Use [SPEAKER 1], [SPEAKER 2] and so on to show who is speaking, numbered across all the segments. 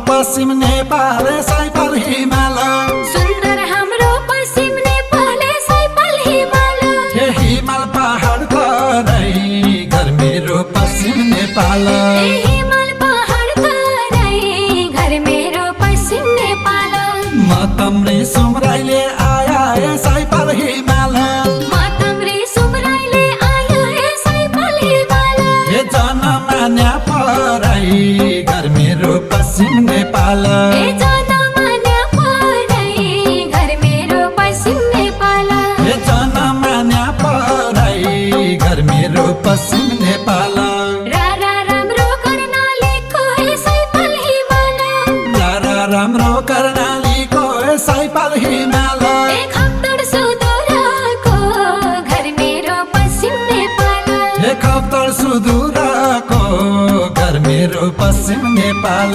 [SPEAKER 1] पश्चिम नेपाल सैपाल हिमाल
[SPEAKER 2] सुन्दर हाम्रो पश्चिम नेपाल सैपाल हिमाल
[SPEAKER 1] हे हिमाल पहाड तराई घर मेरो पश्चिम नेपाल
[SPEAKER 2] हे हिमाल पहाड तराई घर मेरो पश्चिम नेपाल
[SPEAKER 1] म तम्रे सुमराइले आया हे सैपाल हिमाल
[SPEAKER 2] म तम्रे सुमराइले आया हे सैपाल हिमाल
[SPEAKER 1] हे जनमान्या पराई घर मेरो पश्चिम नेपाल
[SPEAKER 2] हे जनमान्या पराई घर मेरो पश्चिम नेपाल
[SPEAKER 1] हे जनमान्या पराई घर मेरो पश्चिम नेपाल
[SPEAKER 2] रारा राम्रो कर्णालीको हे सैपाल हिमाल
[SPEAKER 1] रारा राम्रो कर्णालीको हे सैपाल हिमाल
[SPEAKER 2] हे खप्तड सुदूरको घर मेरो पश्चिम नेपाल
[SPEAKER 1] हे खप्तड सुदूरको घर मेरो पश्चिम नेपाल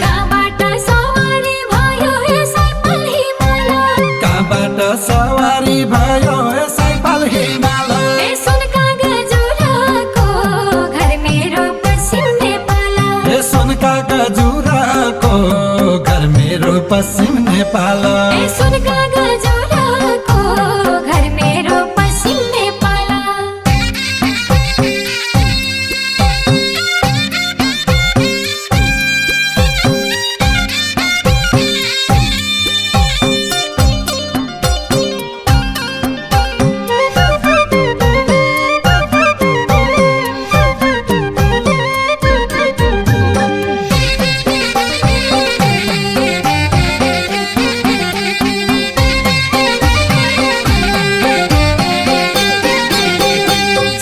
[SPEAKER 2] कहाँबाट सवारी भयो हे सैपाल हिमाल
[SPEAKER 1] कहाँबाट सवारी भयो हे सैपाल हिमाल
[SPEAKER 2] हे सुनका गजुराको घर मेरो पश्चिम नेपाल
[SPEAKER 1] हे सुनका गजुराको घर मेरो पश्चिम नेपाल
[SPEAKER 2] हे सुनका गजुराको घर मेरो पश्चिम नेपाल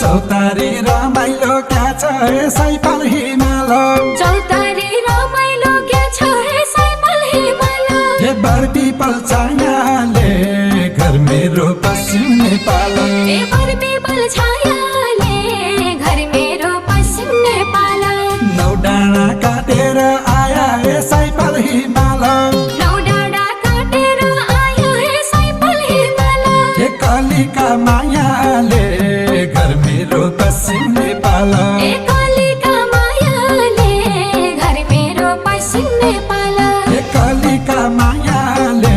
[SPEAKER 1] चौतारी रमाइलो क्या छ हे सैपाल हिमाल
[SPEAKER 2] चौतारी रमाइलो क्या छ हे सैपाल हिमाल
[SPEAKER 1] हे बरपिपल छायाले घर मेरो पश्चिम नेपाल
[SPEAKER 2] हे बरपिपल छायाले घर मेरो पश्चिम नेपाल
[SPEAKER 1] नौ डाँडा काटेर आया हे सैपाल हिमाल
[SPEAKER 2] नौ डाँडा काटेर आयो हे सैपाल हिमाल
[SPEAKER 1] हे कलिका मायाले घर मेरो पश्चिम नेपाल
[SPEAKER 2] हे कलिका मायाले घर मेरो पश्चिम नेपाल
[SPEAKER 1] हे कलिका मायाले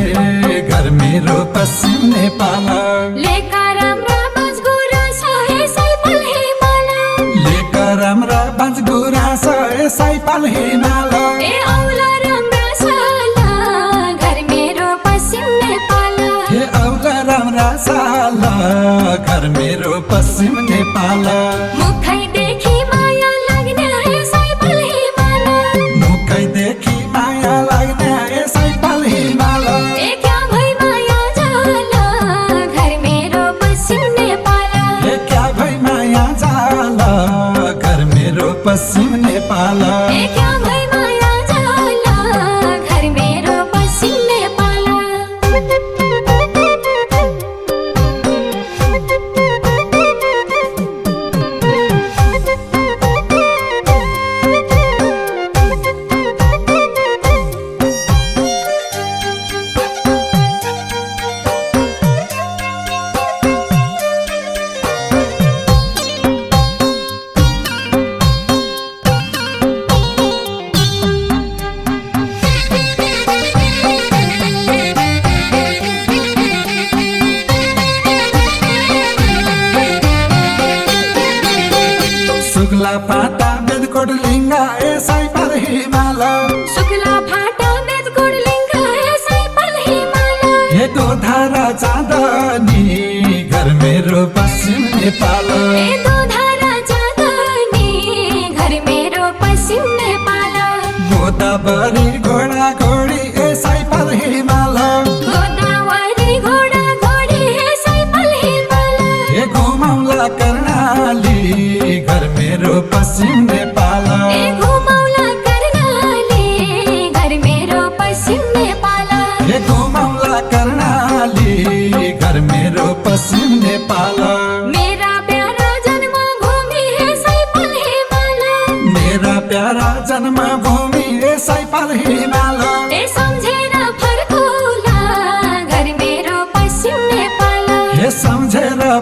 [SPEAKER 1] घर मेरो पश्चिम नेपाल
[SPEAKER 2] लेका राम्रा बजगुरा छ हे सैपाल हिमाल
[SPEAKER 1] लेका राम्रा बजगुरास हे सैपाल हिमाल
[SPEAKER 2] हे औला राम्रा साला घर मेरो पश्चिम नेपाल
[SPEAKER 1] हे औला राम्रा साल घर मेरो पश्चिम नेपाल
[SPEAKER 2] मुखैदेखि माया लाग्ने हे सैपाल हिमाल
[SPEAKER 1] मुखैदेखि माया लाग्ने हे सैपाल हिमाल
[SPEAKER 2] हे क्या भई माया जाला घर मेरो पश्चिम नेपाल
[SPEAKER 1] हे क्या भई माया जाल घर मेरो पश्चिम नेपाल
[SPEAKER 2] हे क्या भई माया जाला घर मेरो पश्चिम नेपाल
[SPEAKER 1] शुक्ला फाटा बेदकोट लिङ्गा ए सैपाल हिमाल
[SPEAKER 2] शुक्ला फाटा बेदकोट लिङ्गा हे सैपाल हिमाल
[SPEAKER 1] हे दोधारा चाँदनी घर मेरो पश्चिम नेपाल
[SPEAKER 2] हे दोधारा चाँदनी घर मेरो पश्चिम नेपाल
[SPEAKER 1] गोदावरी घोडा घोडी ए सैपाल हिमाल
[SPEAKER 2] गोदावरी घोडा घोडी हे सैपाल हिमाल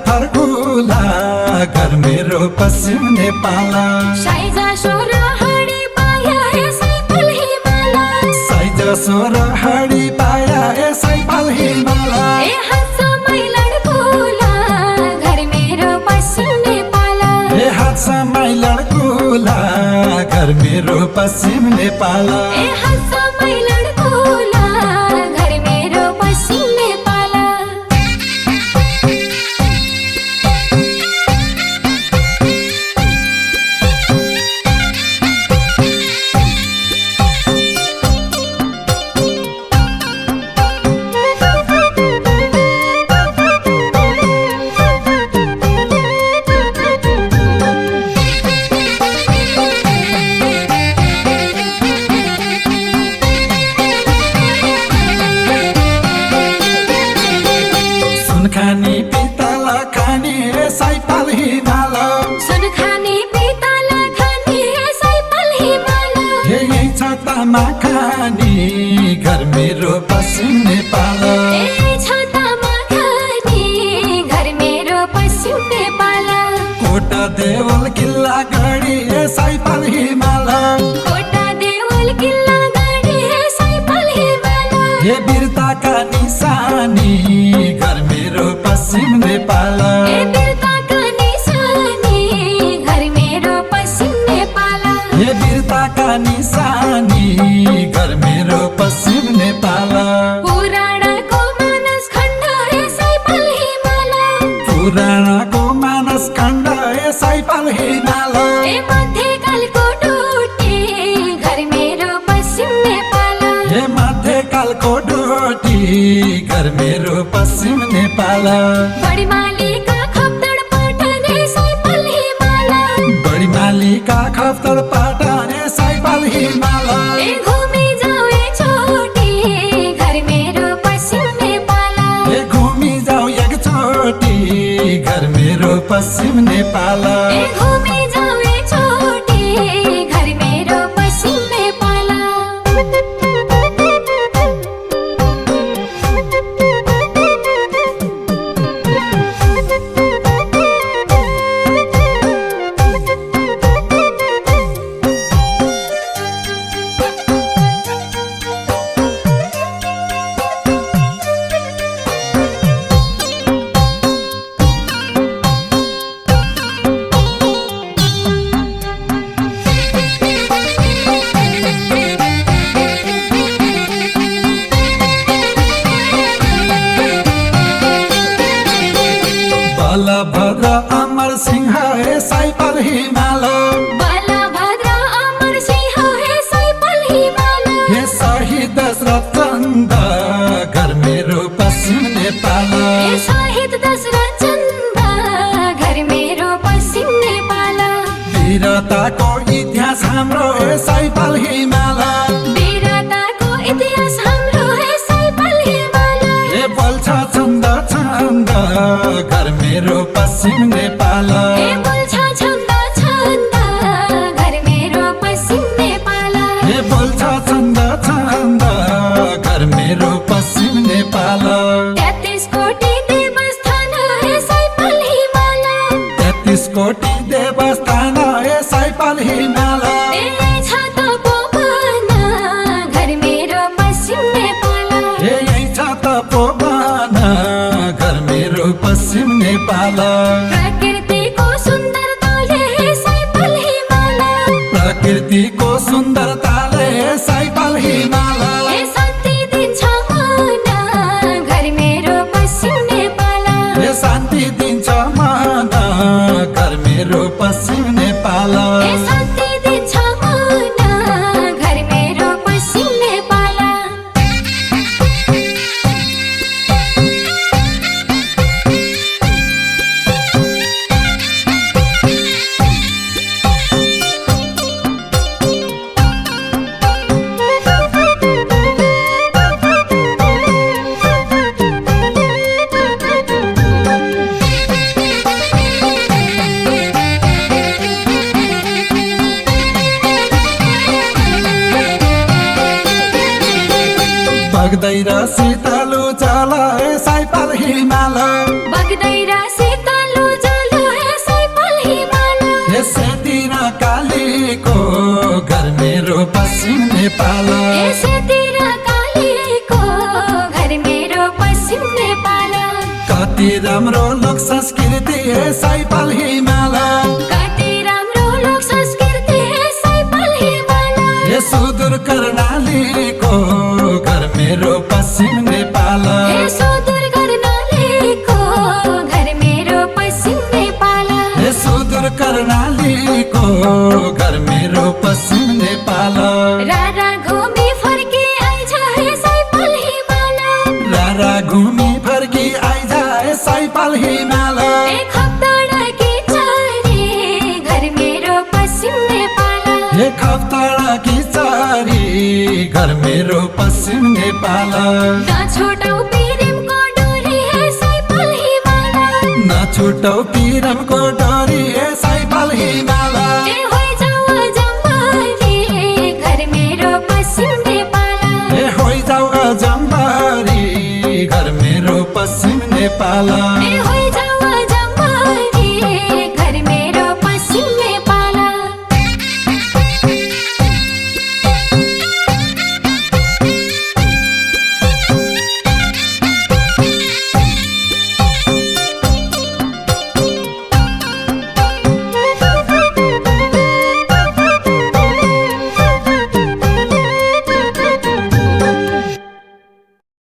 [SPEAKER 1] फर्कुला घर मेरो पश्चिम नेपाल
[SPEAKER 2] साइजा सोरा हडी पाया सैपाल हिमाल
[SPEAKER 1] सोरा हडी पाया सैपाल हिमाल
[SPEAKER 2] ए हातसम्मै लड्कुला घर मेरो पश्चिम नेपाल
[SPEAKER 1] ए हातसम्मै लड्कुला घर मेरो पश्चिम नेपाल
[SPEAKER 2] ए हातसम्मै लड्कुला घर मेरो पश्चिम नेपाल
[SPEAKER 1] खानी पितल खानी सैपाल हिमाल
[SPEAKER 2] सुन खानी पितल खानी सैपाल हिमाल
[SPEAKER 1] यही छतामा खानी घर मेरो पश्चिम नेपाल
[SPEAKER 2] ए छतामा खानी घर मेरो पश्चिम नेपाल
[SPEAKER 1] कोटा देवल किल्ला गढी सैपाल हिमाल
[SPEAKER 2] कोटा देवल किल्ला गढी सैपाल हिमाल
[SPEAKER 1] हे वीरताका निशानी घर मेरो पश्चिम नेपाल
[SPEAKER 2] ए वीरताका निशानी घर मेरो पश्चिम नेपाल
[SPEAKER 1] हे वीरताका निशानी घर मेरो पश्चिम नेपाल
[SPEAKER 2] पुराणको मानस खण्ड सैपाल हिमाल
[SPEAKER 1] पुराणको मानस खण्ड सैपाल हिमाल
[SPEAKER 2] ए मध्यकालको डोटी घर मेरो पश्चिम नेपाल
[SPEAKER 1] हे मध्यकालको डोटी घर मेरो पश्चिम नेपाल
[SPEAKER 2] बढी मालिका खप्तड पटने सैपाल हिमाल
[SPEAKER 1] बढी मालिका खप्तड पटने सैपाल हिमाल
[SPEAKER 2] ए घुमी जाऊ एकचोटी घर मेरो पश्चिम नेपाल
[SPEAKER 1] ए घुमी जाऊ एकचोटी घर मेरो पश्चिम नेपाल
[SPEAKER 2] ए घुमी जाऊ एकचोटी घर मेरो पश्चिम नेपाल
[SPEAKER 1] बलभद्र अमर सिंह सैपाल हिमाल
[SPEAKER 2] बलभद्र अमर सिंह सैपाल हिमाल
[SPEAKER 1] हे शहीद दशरथ चन्द घर मेरो पश्चिम नेपाल
[SPEAKER 2] ए शहीद दशरथ चन्द घर मेरो पश्चिम नेपाल
[SPEAKER 1] वीरताको इतिहास हाम्रो सैपाल हिमाल
[SPEAKER 2] वीरताको इतिहास हाम्रो सैपाल हिमाल
[SPEAKER 1] हे बोल्छ छन्द छन्द घर मेरो पश्चिम नेपाल
[SPEAKER 2] ए बोल्छ छन्द छन्द घर मेरो पश्चिम नेपाल
[SPEAKER 1] हे बोल्छ छन्द छन्द घर मेरो पश्चिम नेपाल
[SPEAKER 2] 33 कोटी देवस्थान सैपाल हिमाल
[SPEAKER 1] 33 कोटी देवस्थान सैपाल हिमाल
[SPEAKER 2] ए छ त पोपना घर मेरो पश्चिम नेपाल
[SPEAKER 1] हे यही छ त पोपन घर मेरो पश्चिम नेपाल
[SPEAKER 2] प्रकृतिको सुन्दरताले सैपाल हिमाल
[SPEAKER 1] प्रकृतिको सुन्दरताले सैपाल हिमाल
[SPEAKER 2] ए शान्ति दिन्छ मन घर मेरो पश्चिम नेपाल
[SPEAKER 1] हे शान्ति दिन्छ मन घर मेरो पश्चिम नेपाल
[SPEAKER 2] ए शान्ति दिन्छ मन घर मेरो पश्चिम नेपाल
[SPEAKER 1] बग्दै र शीतलु चल सैपाल हिमाल
[SPEAKER 2] बग्दै र शीतल
[SPEAKER 1] नेपाल
[SPEAKER 2] यसतिर कालीको घर मेरो पश्चिम नेपाल
[SPEAKER 1] कति राम्रो लोक संस्कृति सैपाल हिमाल
[SPEAKER 2] कति राम्रो लोक संस्कृति सैपाल हिमाल
[SPEAKER 1] ये सुदूर कर्णालीको घर मेरो पश्चिम नेपाल
[SPEAKER 2] सुदूर कर्णालीको घर मेरो पश्चिम नेपाल
[SPEAKER 1] सुदूर कर्णालीको घर मेरो पश्चिम नेपाल
[SPEAKER 2] रारा घुमी फर्की आइज सैपाल हिमाल
[SPEAKER 1] रारा घुमी फर्की आइज सैपाल हिमाल
[SPEAKER 2] एक हप्ता चारी घर मेरो पश्चिम नेपाल
[SPEAKER 1] एक हप्ता कि चारी घर मेरो पश्चिम नेपाल
[SPEAKER 2] नछुटाउ प्रेमको डोरी सैपाल हिमाल
[SPEAKER 1] नछुटाउ प्रेमको डोरी सैपाल हिमाल
[SPEAKER 2] होइजाउ जम्बारी घर मेरो पश्चिम नेपाल
[SPEAKER 1] होइजाउ जम्बारी घर मेरो पश्चिम नेपाल